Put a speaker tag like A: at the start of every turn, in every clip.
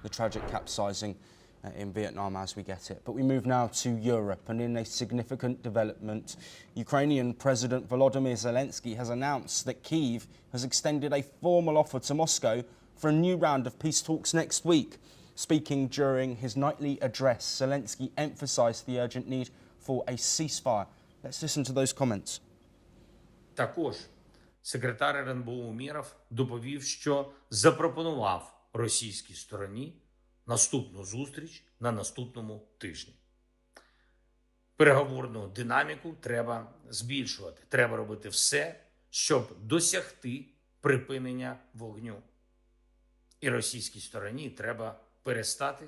A: the tragic capsizing in Vietnam as we get it. But we move now to Europe, and in a significant development, Ukrainian President Volodymyr Zelensky has announced that Kyiv has extended a formal offer to Moscow for a new round of peace talks next week. Speaking during his nightly address, Zelensky emphasised the urgent need for a ceasefire. Let's listen to those comments.
B: Також секретар РНБО Умєров доповів, що запропонував російській стороні наступну зустріч на наступному тижні. Переговорну динаміку треба збільшувати. Треба робити все, щоб досягти припинення вогню. І російській стороні треба перестати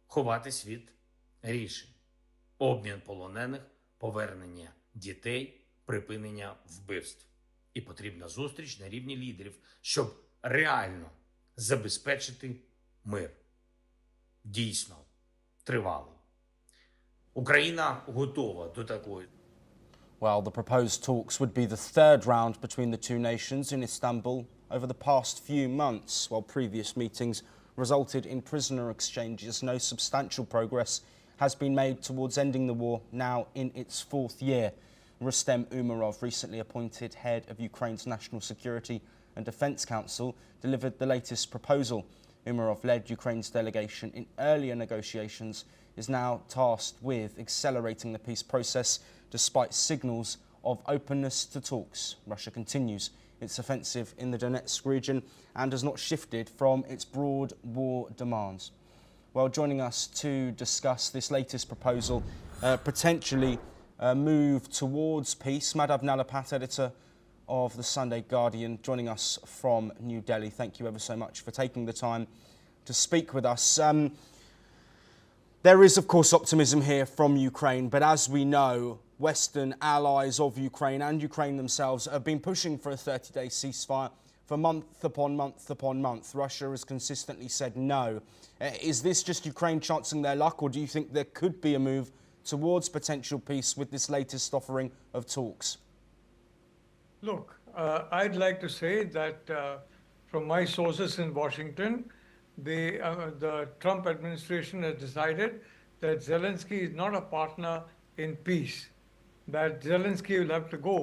B: ховатись від рішень. Обмін полонених, повернення дітей, припинення вбивств. І потрібна зустріч на рівні лідерів, щоб реально забезпечити мир. Дійсно, тривалий. Україна готова до такої.
A: Well, the proposed talks would be the third round between the two nations in Istanbul over the past few months. While previous meetings resulted in prisoner exchanges, no substantial progress has been made towards ending the war now in its fourth year. Rustem Umerov, recently appointed head of Ukraine's National Security and Defence Council, delivered the latest proposal. Umerov led Ukraine's delegation in earlier negotiations, is now tasked with accelerating the peace process despite signals of openness to talks. Russia continues its offensive in the Donetsk region and has not shifted from its broad war demands. Well, joining us to discuss this latest proposal, potentially move towards peace, Madhav Nalapat, editor of the Sunday Guardian, joining us from New Delhi. Thank you ever so much for taking the time to speak with us. There is, of course, optimism here from Ukraine, but as we know, Western allies of Ukraine and Ukraine themselves have been pushing for a 30-day ceasefire for month upon month upon month. Russia has consistently said no. Is this just Ukraine chancing their luck, or do you think there could be a move towards potential peace with this latest offering of talks?
C: Look, I'd like to say that from my sources in Washington, the Trump administration has decided that Zelensky is not a partner in peace, that Zelensky will have to go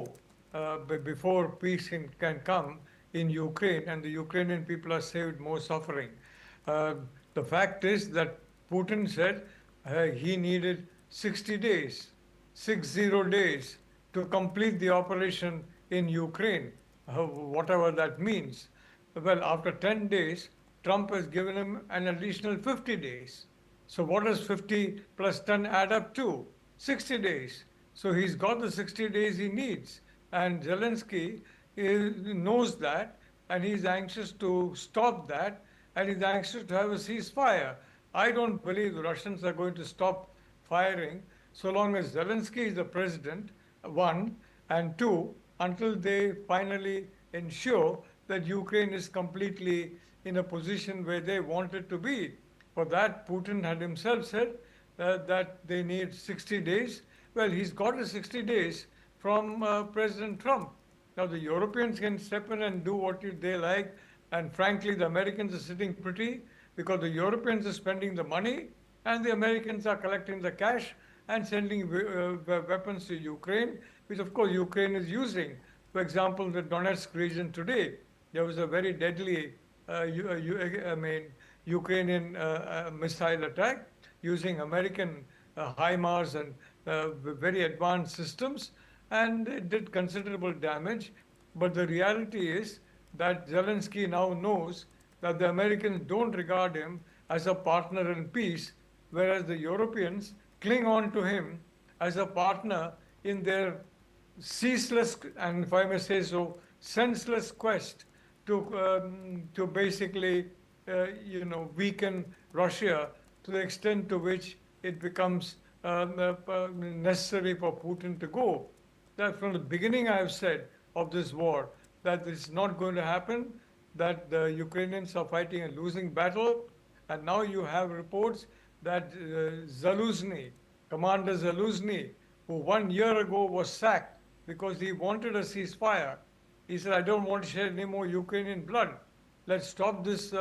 C: before peace can come in Ukraine, and the Ukrainian people are saved more suffering. The fact is that Putin said he needed 60 days, 60 days, to complete the operation in Ukraine, whatever that means. Well, after 10 days, Trump has given him an additional 50 days. So what does 50 plus 10 add up to? 60 days. So he's got the 60 days he needs. And Zelensky knows that, and he's anxious to stop that, and he's anxious to have a ceasefire. I don't believe the Russians are going to stop firing so long as Zelensky is the president, one, and two, until they finally ensure that Ukraine is completely in a position where they want it to be. For that, Putin had himself said that they need 60 days. Well, he's got the 60 days from President Trump. Now, the Europeans can step in and do what they like, and frankly, the Americans are sitting pretty because the Europeans are spending the money and the Americans are collecting the cash and sending weapons to Ukraine, which of course Ukraine is using. For example, the Donetsk region today, there was a very deadly Ukrainian missile attack using American HIMARS and very advanced systems, and it did considerable damage. But the reality is that Zelensky now knows that the Americans don't regard him as a partner in peace, whereas the Europeans cling on to him as a partner in their ceaseless, and if I may say so, senseless quest to basically, weaken Russia to the extent to which it becomes necessary for Putin to go. That from the beginning I have said of this war that it's not going to happen, that the Ukrainians are fighting a losing battle, and now you have reports that Zaluzny, Commander Zaluzny, who 1 year ago was sacked because he wanted a ceasefire, he said, I don't want to shed any more Ukrainian blood. Let's stop this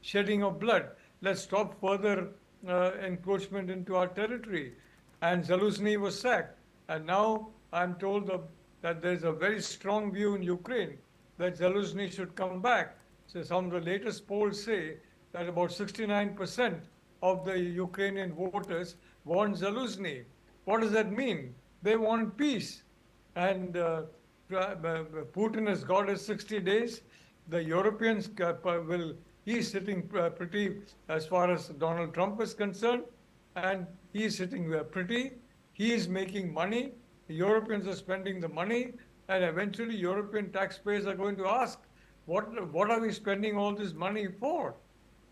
C: shedding of blood. let's stop further encroachment into our territory. And Zelensky was sacked. And now I'm told that there's a very strong view in Ukraine that Zelensky should come back. So some of the latest polls say that about 69% of the Ukrainian voters want Zelensky. What does that mean? They want peace. And Putin has got his 60 days. The Europeans he's sitting pretty as far as Donald Trump is concerned, and he's sitting pretty. He is making money. The Europeans are spending the money, and eventually European taxpayers are going to ask, what are we spending all this money for?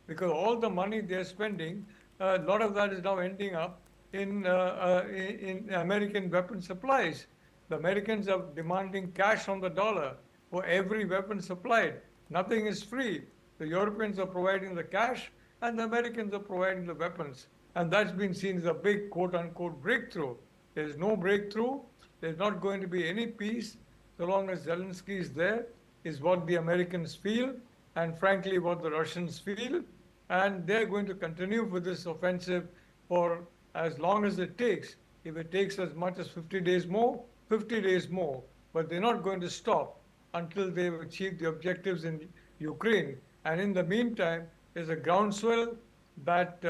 C: Because all the money they're spending, a lot of that is now ending up in American weapon supplies. The Americans are demanding cash on the dollar for every weapon supplied. Nothing is free. The Europeans are providing the cash and the Americans are providing the weapons. And that's been seen as a big quote-unquote breakthrough. There's no breakthrough. There's not going to be any peace so long as Zelensky is there, is what the Americans feel, and frankly what the Russians feel. And they're going to continue with this offensive for as long as it takes. If it takes as much as 50 days more, 50 days more. But they're not going to stop until they've achieved the objectives in Ukraine. And in the meantime, there's a groundswell that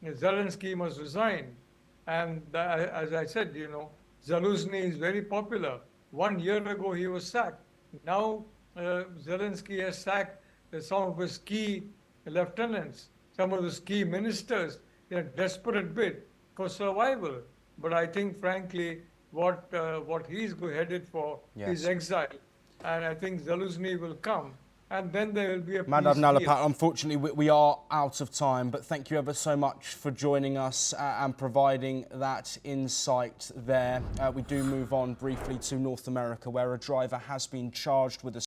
C: Zelensky must resign. And as I said, Zelensky is very popular. 1 year ago, he was sacked. Now, Zelensky has sacked some of his key lieutenants, some of his key ministers in a desperate bid for survival. But I think, frankly, what he's headed for is exile. And I think Zelensky will come. And then there will be a peace
A: Madam
C: deal.
A: Nalapat, unfortunately, we are out of time, but thank you ever so much for joining us and providing that insight there. We do move on briefly to North America, where a driver has been charged with